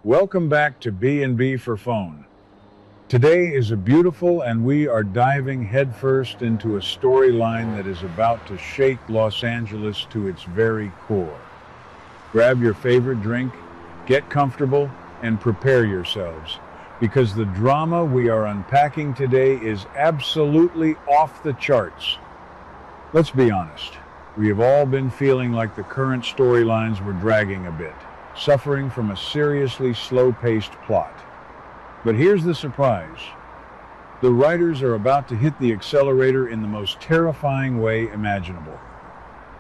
Welcome back to B&B for Phone. Today is a beautiful and we are diving headfirst into a storyline that is about to shake Los Angeles to its very core. Grab your favorite drink, get comfortable, and prepare yourselves, because the drama we are unpacking today is absolutely off the charts. Let's be honest, we have all been feeling like the current storylines were dragging a bit, suffering from a seriously slow-paced plot. But here's the surprise. The writers are about to hit the accelerator in the most terrifying way imaginable.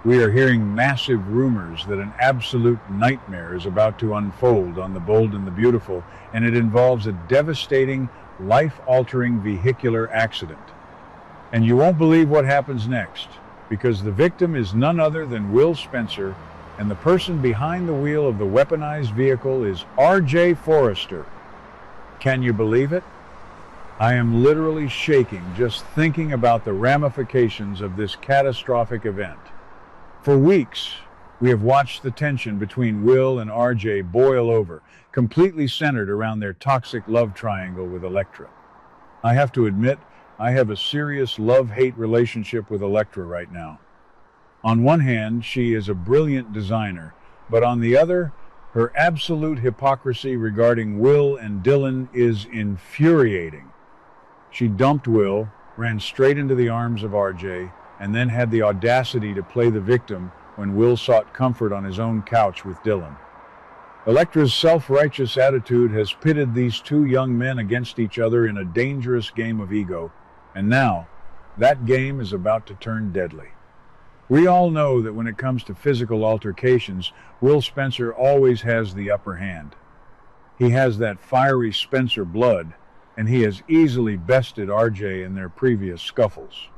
We are hearing massive rumors that an absolute nightmare is about to unfold on The Bold and the Beautiful, and it involves a devastating, life-altering vehicular accident. And you won't believe what happens next, because the victim is none other than Will Spencer, and the person behind the wheel of the weaponized vehicle is R.J. Forrester. Can you believe it? I am literally shaking just thinking about the ramifications of this catastrophic event. For weeks, we have watched the tension between Will and R.J. boil over, completely centered around their toxic love triangle with Electra. I have to admit, I have a serious love-hate relationship with Electra right now. On one hand, she is a brilliant designer, but on the other, her absolute hypocrisy regarding Will and Dylan is infuriating. She dumped Will, ran straight into the arms of RJ, and then had the audacity to play the victim when Will sought comfort on his own couch with Dylan. Electra's self-righteous attitude has pitted these two young men against each other in a dangerous game of ego, and now, that game is about to turn deadly. We all know that when it comes to physical altercations, Will Spencer always has the upper hand. He has that fiery Spencer blood, and he has easily bested RJ in their previous scuffles.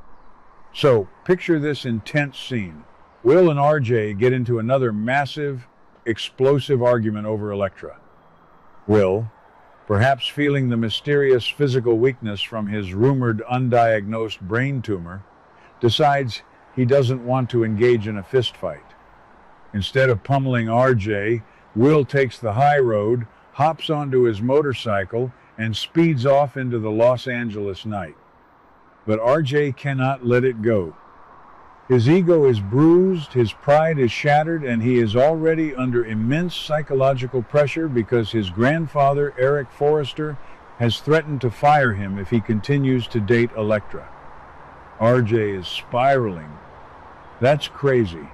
So, picture this intense scene. Will and RJ get into another massive, explosive argument over Electra. Will, perhaps feeling the mysterious physical weakness from his rumored undiagnosed brain tumor, decides he doesn't want to engage in a fistfight. Instead of pummeling RJ, Will takes the high road, hops onto his motorcycle, and speeds off into the Los Angeles night. But RJ cannot let it go. His ego is bruised, his pride is shattered, and he is already under immense psychological pressure because his grandfather, Eric Forrester, has threatened to fire him if he continues to date Electra. RJ is spiraling. That's crazy.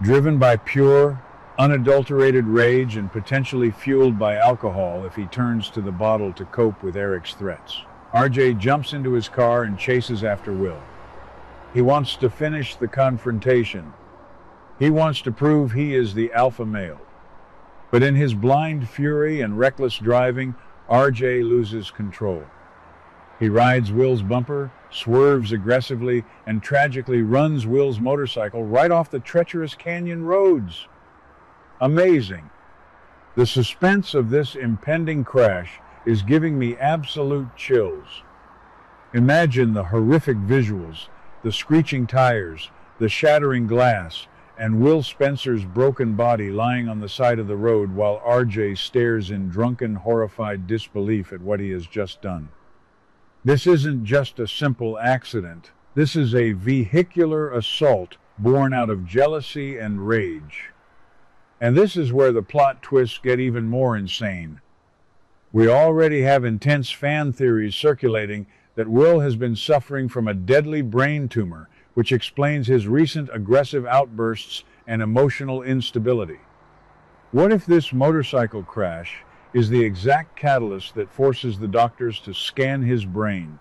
Driven by pure, unadulterated rage and potentially fueled by alcohol if he turns to the bottle to cope with Eric's threats. RJ jumps into his car and chases after Will. He wants to finish the confrontation. He wants to prove he is the alpha male. But in his blind fury and reckless driving, RJ loses control. He rides Will's bumper, swerves aggressively, and tragically runs Will's motorcycle right off the treacherous canyon roads. Amazing. The suspense of this impending crash is giving me absolute chills. Imagine the horrific visuals, the screeching tires, the shattering glass, and Will Spencer's broken body lying on the side of the road while RJ stares in drunken, horrified disbelief at what he has just done. This isn't just a simple accident. This is a vehicular assault born out of jealousy and rage. And this is where the plot twists get even more insane. We already have intense fan theories circulating that Will has been suffering from a deadly brain tumor, which explains his recent aggressive outbursts and emotional instability. What if this motorcycle crash is the exact catalyst that forces the doctors to scan his brain?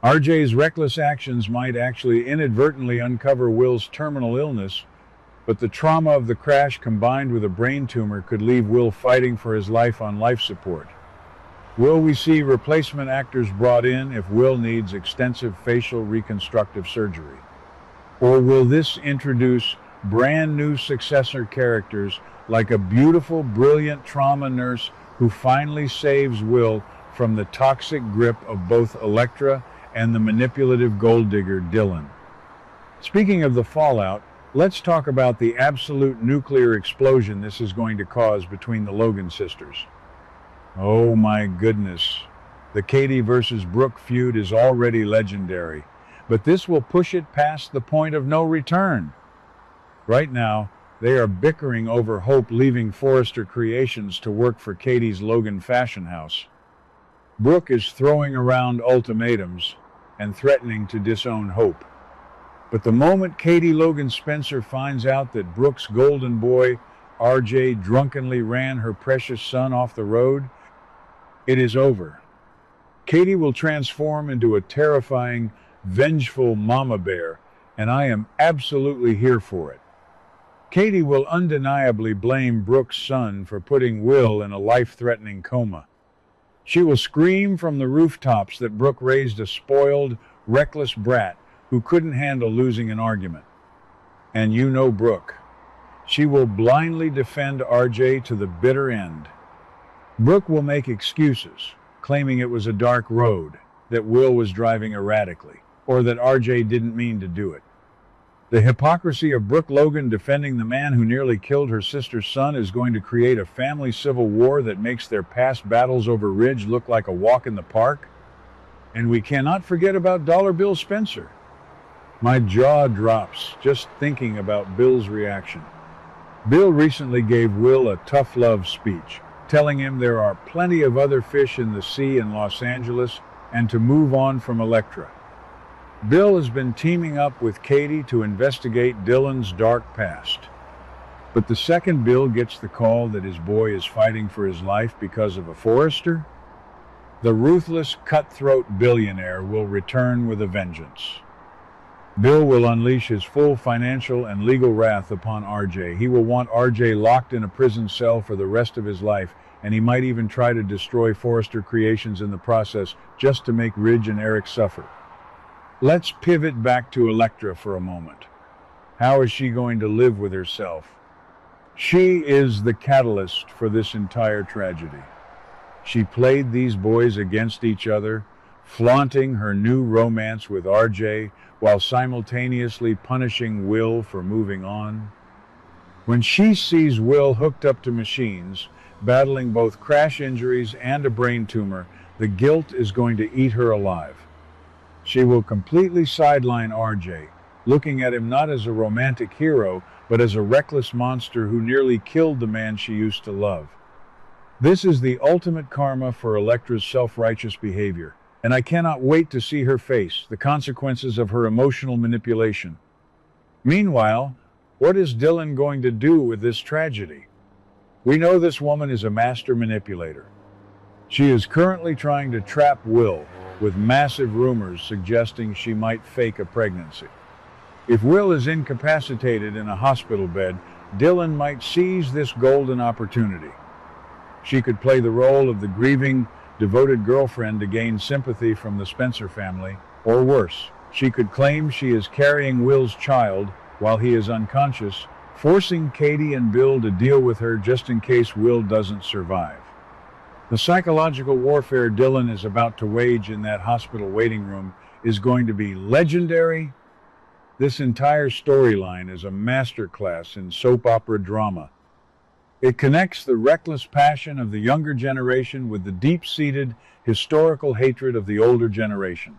RJ's reckless actions might actually inadvertently uncover Will's terminal illness, but the trauma of the crash combined with a brain tumor could leave Will fighting for his life on life support. Will we see replacement actors brought in if Will needs extensive facial reconstructive surgery? Or will this introduce brand new successor characters like a beautiful, brilliant trauma nurse who finally saves Will from the toxic grip of both Electra and the manipulative gold digger Dylan? Speaking of the fallout, let's talk about the absolute nuclear explosion this is going to cause between the Logan sisters. Oh my goodness. The Katie versus Brooke feud is already legendary, but this will push it past the point of no return. Right now, they are bickering over Hope leaving Forrester Creations to work for Katie's Logan fashion house. Brooke is throwing around ultimatums and threatening to disown Hope. But the moment Katie Logan Spencer finds out that Brooke's golden boy, RJ, drunkenly ran her precious son off the road, it is over. Katie will transform into a terrifying, vengeful mama bear, and I am absolutely here for it. Katie will undeniably blame Brooke's son for putting Will in a life-threatening coma. She will scream from the rooftops that Brooke raised a spoiled, reckless brat who couldn't handle losing an argument. And you know Brooke. She will blindly defend RJ to the bitter end. Brooke will make excuses, claiming it was a dark road, that Will was driving erratically, or that RJ didn't mean to do it. The hypocrisy of Brooke Logan defending the man who nearly killed her sister's son is going to create a family civil war that makes their past battles over Ridge look like a walk in the park. And we cannot forget about Dollar Bill Spencer. My jaw drops just thinking about Bill's reaction. Bill recently gave Will a tough love speech, telling him there are plenty of other fish in the sea in Los Angeles and to move on from Electra. Bill has been teaming up with Katie to investigate Dylan's dark past. But the second Bill gets the call that his boy is fighting for his life because of a Forrester, the ruthless, cutthroat billionaire will return with a vengeance. Bill will unleash his full financial and legal wrath upon RJ. He will want RJ locked in a prison cell for the rest of his life, and he might even try to destroy Forrester Creations in the process just to make Ridge and Eric suffer. Let's pivot back to Electra for a moment. How is she going to live with herself? She is the catalyst for this entire tragedy. She played these boys against each other, flaunting her new romance with RJ while simultaneously punishing Will for moving on. When she sees Will hooked up to machines, battling both crash injuries and a brain tumor, the guilt is going to eat her alive. She will completely sideline RJ, looking at him not as a romantic hero, but as a reckless monster who nearly killed the man she used to love. This is the ultimate karma for Electra's self-righteous behavior, and I cannot wait to see her face the consequences of her emotional manipulation. Meanwhile, what is Dylan going to do with this tragedy? We know this woman is a master manipulator. She is currently trying to trap Will, with massive rumors suggesting she might fake a pregnancy. If Will is incapacitated in a hospital bed, Dylan might seize this golden opportunity. She could play the role of the grieving, devoted girlfriend to gain sympathy from the Spencer family, or worse, she could claim she is carrying Will's child while he is unconscious, forcing Katie and Bill to deal with her just in case Will doesn't survive. The psychological warfare Dylan is about to wage in that hospital waiting room is going to be legendary. This entire storyline is a masterclass in soap opera drama. It connects the reckless passion of the younger generation with the deep-seated, historical hatred of the older generation.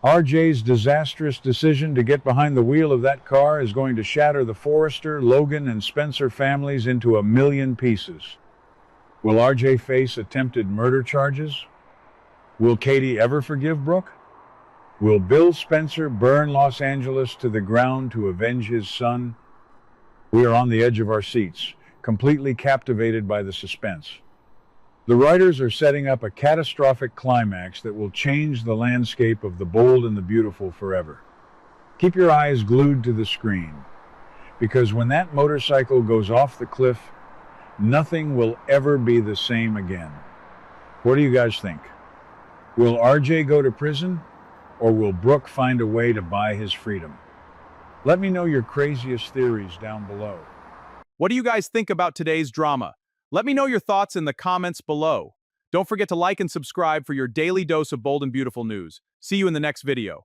RJ's disastrous decision to get behind the wheel of that car is going to shatter the Forrester, Logan, and Spencer families into a million pieces. Will RJ face attempted murder charges? Will Katie ever forgive Brooke? Will Bill Spencer burn Los Angeles to the ground to avenge his son? We are on the edge of our seats, completely captivated by the suspense. The writers are setting up a catastrophic climax that will change the landscape of the bold and the beautiful forever. Keep your eyes glued to the screen, because when that motorcycle goes off the cliff, nothing will ever be the same again. What do you guys think? Will RJ go to prison, or will Brooke find a way to buy his freedom? Let me know your craziest theories down below. What do you guys think about today's drama? Let me know your thoughts in the comments below. Don't forget to like and subscribe for your daily dose of bold and beautiful news. See you in the next video.